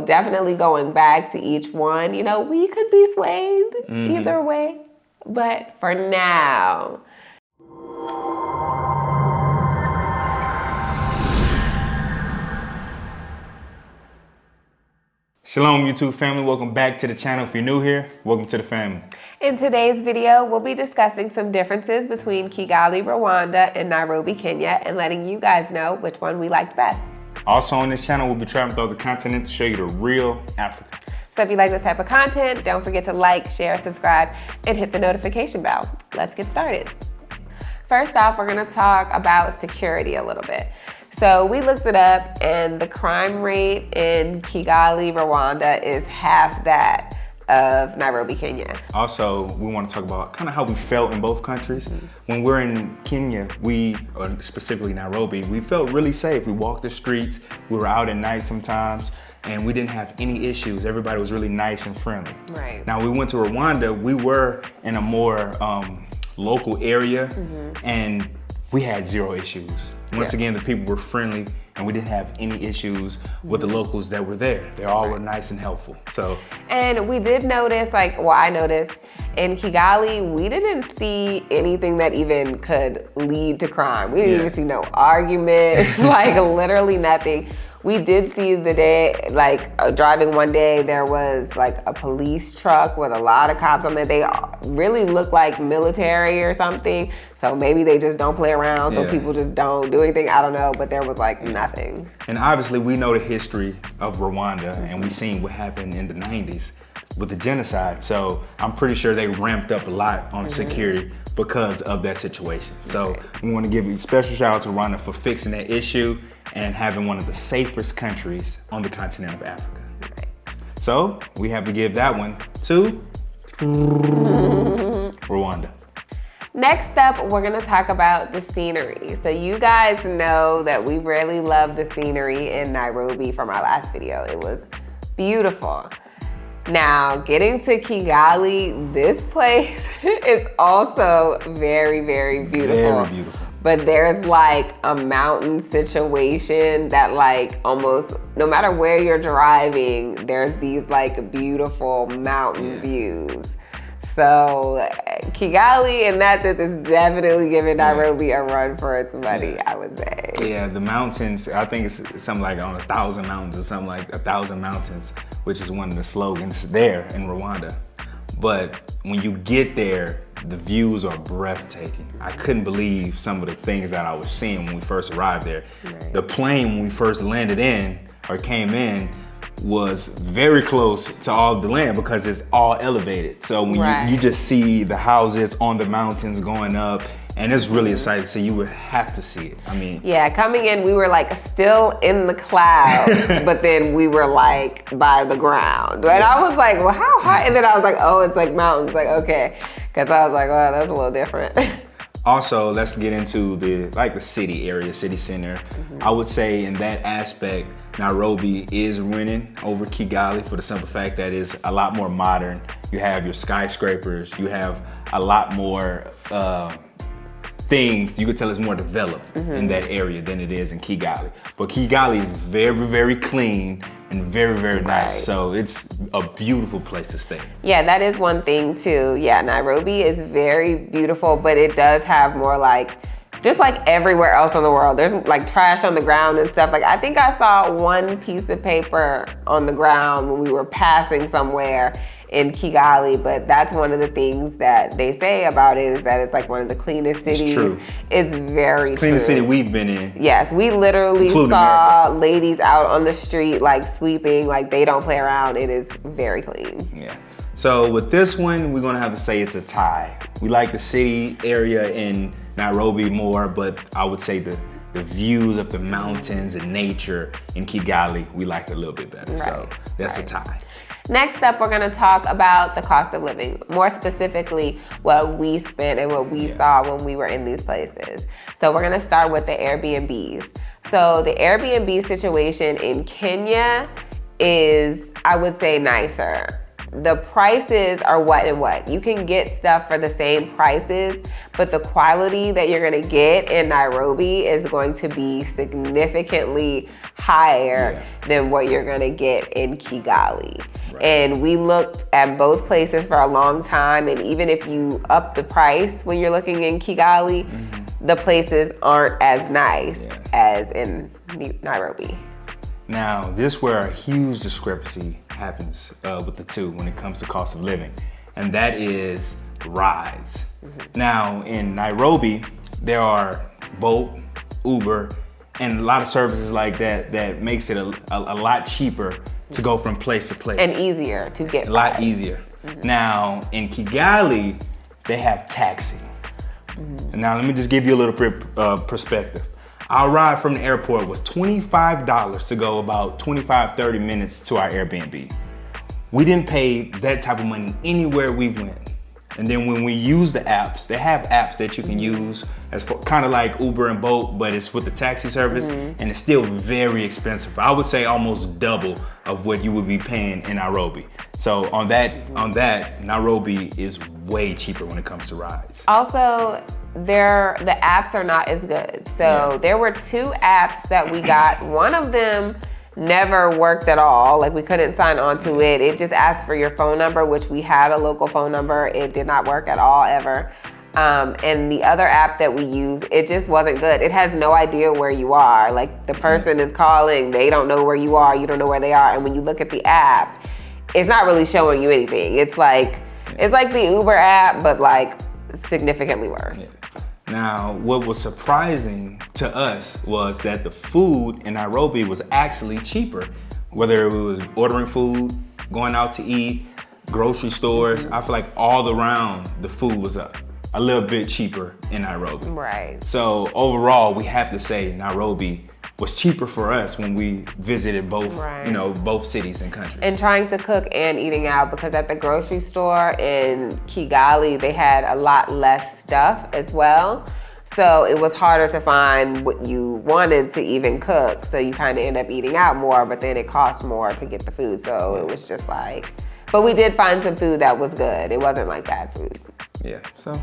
Definitely going back to each one, you know, we could be swayed either way. But for now, Shalom YouTube family, welcome back to the channel. If you're new here, welcome to the family. in today's video, we'll be discussing some differences between Kigali, Rwanda, and Nairobi, Kenya, and letting you guys know which one we liked best. Also on this channel, we'll be traveling through the continent to show you the real Africa. So if you like this type of content, don't forget to like, share, subscribe, and hit the notification bell. Let's get started. First off, we're gonna talk about security a little bit. So we looked it up, and the crime rate in Kigali, Rwanda is half that of Nairobi, Kenya. Also, we want to talk about kind of how we felt in both countries. When we're in Kenya, or specifically Nairobi, we felt really safe. We walked the streets, we were out at night sometimes, and we didn't have any issues. Everybody was really nice and friendly. Right. Now, we went to Rwanda, we were in a more local area, and we had zero issues. Once again, the people were friendly, and we didn't have any issues with the locals that were there. They all were nice and helpful. And we did notice, I noticed in Kigali, we didn't see anything that even could lead to crime. We didn't even see no arguments, literally nothing. We did see the day, driving one day, there was a police truck with a lot of cops on it. They really look like military or something. So maybe they just don't play around, so people just don't do anything. I don't know, but there was nothing. And obviously we know the history of Rwanda, and we've seen what happened in the 90s with the genocide. So I'm pretty sure they ramped up a lot on security because of that situation. So we want to give a special shout out to Rwanda for fixing that issue and having one of the safest countries on the continent of Africa. So we have to give that one to Rwanda. Next up, we're gonna talk about the scenery. So you guys know that we really love the scenery in Nairobi from our last video. It was beautiful. Now, getting to Kigali, this place is also very, very beautiful. Very beautiful. But there's a mountain situation that almost, no matter where you're driving, there's these beautiful mountain views. So Kigali, in that sense, is definitely giving Nairobi a run for its money, I would say. Yeah, the mountains, I think it's something on 1,000 mountains or something 1,000 mountains, which is one of the slogans there in Rwanda. But when you get there, the views are breathtaking. I couldn't believe some of the things that I was seeing when we first arrived there. The plane, when we first landed in or came in, was very close to all of the land because it's all elevated. So when you just see the houses on the mountains going up, and it's really exciting, so you would have to see it. I mean, yeah, coming in, we were still in the clouds, but then we were by the ground. And I was well, how high? And then I was oh, it's mountains. Okay, because I was well, that's a little different. Also, let's get into the city area, city center. I would say in that aspect, Nairobi is winning over Kigali for the simple fact that it's a lot more modern. You have your skyscrapers, you have a lot more things. You could tell it's more developed in that area than it is in Kigali. But Kigali is very, very clean and very, very nice. So it's a beautiful place to stay. Yeah, that is one thing too. Yeah, Nairobi is very beautiful, but it does have more just everywhere else in the world. There's trash on the ground and stuff. I think I saw one piece of paper on the ground when we were passing somewhere in Kigali, but that's one of the things that they say about it is that it's one of the cleanest cities. It's true. It's very true. Cleanest city we've been in. Yes, we literally saw ladies out on the street sweeping, they don't play around. It is very clean. Yeah. So with this one, we're gonna have to say it's a tie. We like the city area in Nairobi more, but I would say the views of the mountains and nature in Kigali, we like a little bit better. So that's a tie. Next up, we're gonna talk about the cost of living, more specifically what we spent and what we saw when we were in these places. So we're gonna start with the Airbnbs. So the Airbnb situation in Kenya is, I would say, nicer. The prices are what and what. You can get stuff for the same prices, but the quality that you're gonna get in Nairobi is going to be significantly higher than what you're gonna get in Kigali. Right. And we looked at both places for a long time, and even if you up the price when you're looking in Kigali, the places aren't as nice as in Nairobi. Now, this is where a huge discrepancy happens with the two when it comes to cost of living, and that is rides. Now, in Nairobi, there are Bolt, Uber, and a lot of services like that that makes it a lot cheaper to go from place to place. And easier to get. A lot easier. Now, in Kigali, they have taxi. Now, let me just give you a little perspective. Our ride from the airport was $25 to go about 25-30 minutes to our Airbnb. We didn't pay that type of money anywhere we went. And then when we use the apps, they have apps that you can use as for kind of like Uber and Bolt, but it's with the taxi service, and it's still very expensive. I would say almost double of what you would be paying in Nairobi. So on that, Nairobi is way cheaper when it comes to rides. Also, the apps are not as good. So there were 2 apps that we got. One of them never worked at all. Like, we couldn't sign on to it. It just asked for your phone number, which we had a local phone number. It did not work at all ever. And the other app that we use, it just wasn't good. It has no idea where you are. Like, the person is calling, they don't know where you are, you don't know where they are. And when you look at the app, it's not really showing you anything. It's like the Uber app, but like significantly worse. Now, what was surprising to us was that the food in Nairobi was actually cheaper. Whether it was ordering food, going out to eat, grocery stores, I feel like all around the food was a little bit cheaper in Nairobi. Right. So overall, we have to say Nairobi was cheaper for us when we visited both, both cities and countries. And trying to cook and eating out, because at the grocery store in Kigali, they had a lot less stuff as well. So it was harder to find what you wanted to even cook. So you kind of end up eating out more, but then it cost more to get the food. So it was just like, but we did find some food that was good. It wasn't like bad food. Yeah, so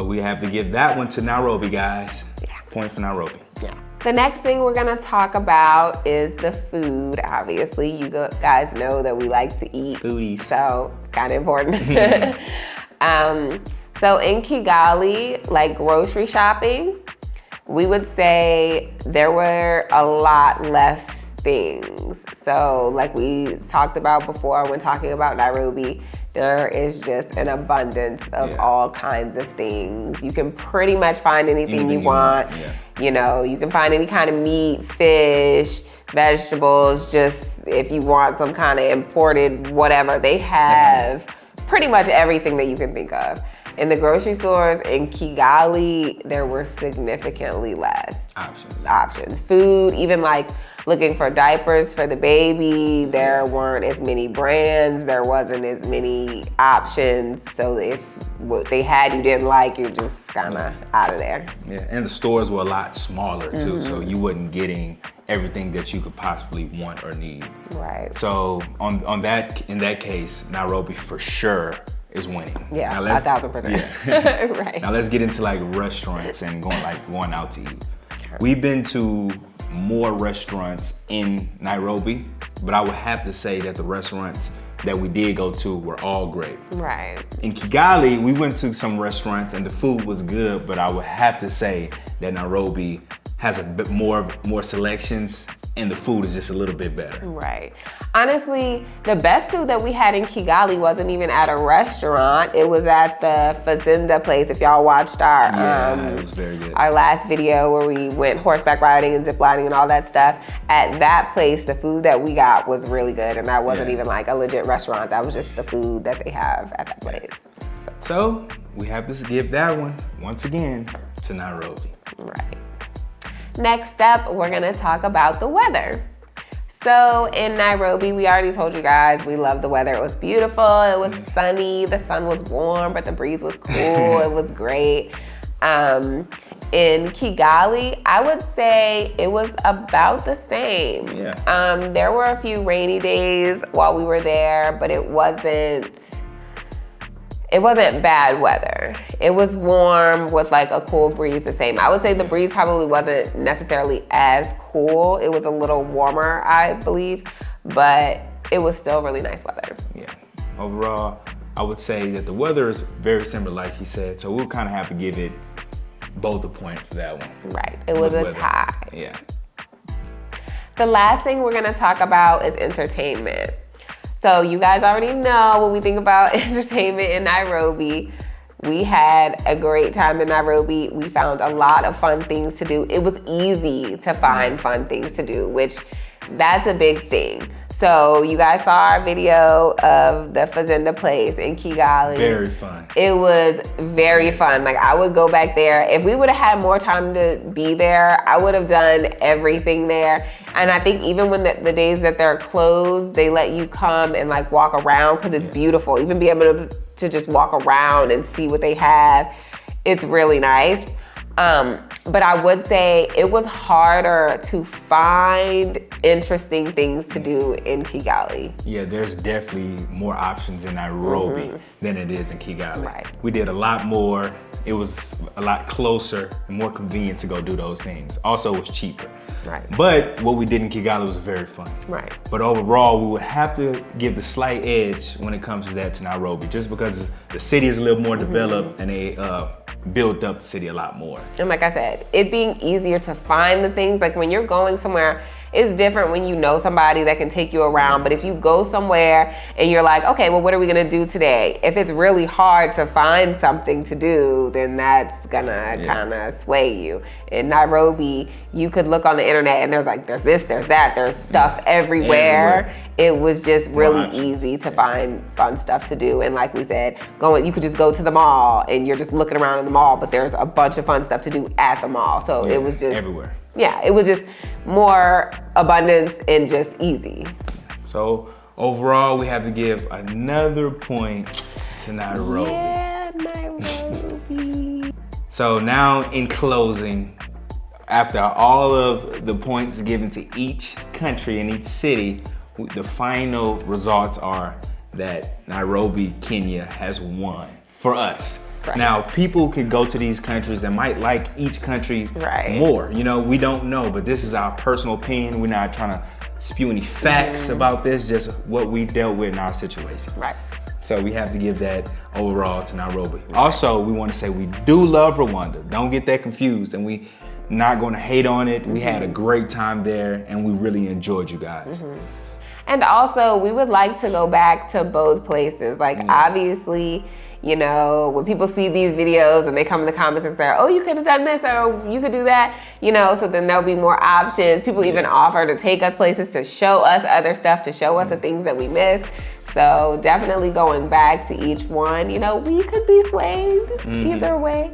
we have to give that one to Nairobi, guys. Yeah. Point for Nairobi. Yeah. The next thing we're gonna talk about is the food. Obviously, you guys know that we like to eat. Foodies. So it's kind of important. So in Kigali, like grocery shopping, we would say there were a lot less things. So like we talked about before when talking about Nairobi, there is just an abundance of all kinds of things. You can pretty much find anything you want. Yeah. You know, you can find any kind of meat, fish, vegetables, just if you want some kind of imported whatever, they have pretty much everything that you can think of. In the grocery stores in Kigali, there were significantly less options. Food, even like looking for diapers for the baby, there weren't as many brands, there wasn't as many options. So if what they had you didn't like, you're just kind of out of there. Yeah, and the stores were a lot smaller too, so you wasn't getting everything that you could possibly want or need. Right. So in that case, Nairobi for sure is winning. Yeah, now 1,000%. Yeah. Right. Now let's get into like restaurants and going out to eat. We've been to more restaurants in Nairobi, but I would have to say that the restaurants that we did go to were all great. Right. In Kigali, we went to some restaurants and the food was good, but I would have to say that Nairobi has a bit more selections and the food is just a little bit better. Right. Honestly, the best food that we had in Kigali wasn't even at a restaurant. It was at the Fazenda place. If y'all watched it was very good. Our last video where we went horseback riding and zip lining and all that stuff, at that place, the food that we got was really good. And that wasn't even like a legit restaurant. That was just the food that they have at that place. So we have to give that one, once again, to Nairobi. Right. Next up, we're gonna talk about the weather. So in Nairobi, we already told you guys, we love the weather. It was beautiful, it was sunny, the sun was warm, but the breeze was cool, it was great. In Kigali, I would say it was about the same. Yeah. There were a few rainy days while we were there, but it wasn't it wasn't bad weather. It was warm with like a cool breeze the same. I would say the breeze probably wasn't necessarily as cool. It was a little warmer, I believe, but it was still really nice weather. Yeah. Overall, I would say that the weather is very similar, like he said, so we'll kind of have to give it both a point for that one. Right, it was a tie. Yeah. The last thing we're gonna talk about is entertainment. So you guys already know what we think about entertainment in Nairobi. We had a great time in Nairobi. We found a lot of fun things to do. It was easy to find fun things to do, which that's a big thing. So you guys saw our video of the Fazenda place in Kigali. Very fun. It was very fun. Like, I would go back there. If we would have had more time to be there, I would have done everything there. And I think even when the days that they're closed, they let you come and like walk around because it's beautiful. Even be able to just walk around and see what they have. It's really nice. But I would say it was harder to find interesting things to do in Kigali. Yeah, there's definitely more options in Nairobi than it is in Kigali. Right. We did a lot more. It was a lot closer and more convenient to go do those things. Also, it was cheaper. Right. But what we did in Kigali was very fun. Right. But overall, we would have to give the slight edge when it comes to that to Nairobi, just because the city is a little more developed and they built up the city a lot more. And like I said, it being easier to find the things, like when you're going somewhere, it's different when you know somebody that can take you around. But if you go somewhere and you're like, okay, well, what are we gonna do today? If it's really hard to find something to do, then that's gonna kind of sway you. In Nairobi, you could look on the internet and there's this, there's that, there's stuff everywhere. It was just really easy to find fun stuff to do. And like we said, you could just go to the mall and you're just looking around in the mall, but there's a bunch of fun stuff to do at the mall. So it was just everywhere. Yeah, it was just more abundance and just easy. So overall, we have to give another point to Nairobi. Yeah, Nairobi. So now in closing, after all of the points given to each country and each city, the final results are that Nairobi, Kenya has won for us. Right. Now, people could go to these countries that might like each country more. You know, we don't know, but this is our personal opinion. We're not trying to spew any facts about this, just what we dealt with in our situation. Right. So we have to give that overall to Nairobi. Also, we want to say we do love Rwanda. Don't get that confused, and we not going to hate on it. We had a great time there, and we really enjoyed you guys. And also, we would like to go back to both places. Like, obviously, you know, when people see these videos and they come in the comments and say, oh, you could have done this or you could do that, you know, so then there'll be more options. People even offer to take us places, to show us other stuff, to show us the things that we missed. So definitely going back to each one, you know, we could be swayed either way.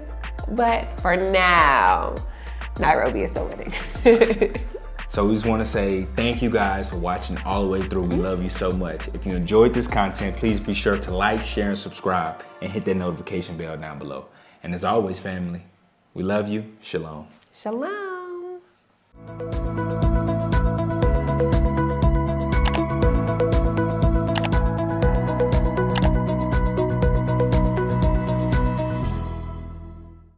But for now, Nairobi is still winning. So we just want to say thank you guys for watching all the way through. We love you so much. If you enjoyed this content, please be sure to like, share, and subscribe, and hit that notification bell down below. And as always, family, we love you. Shalom. Shalom.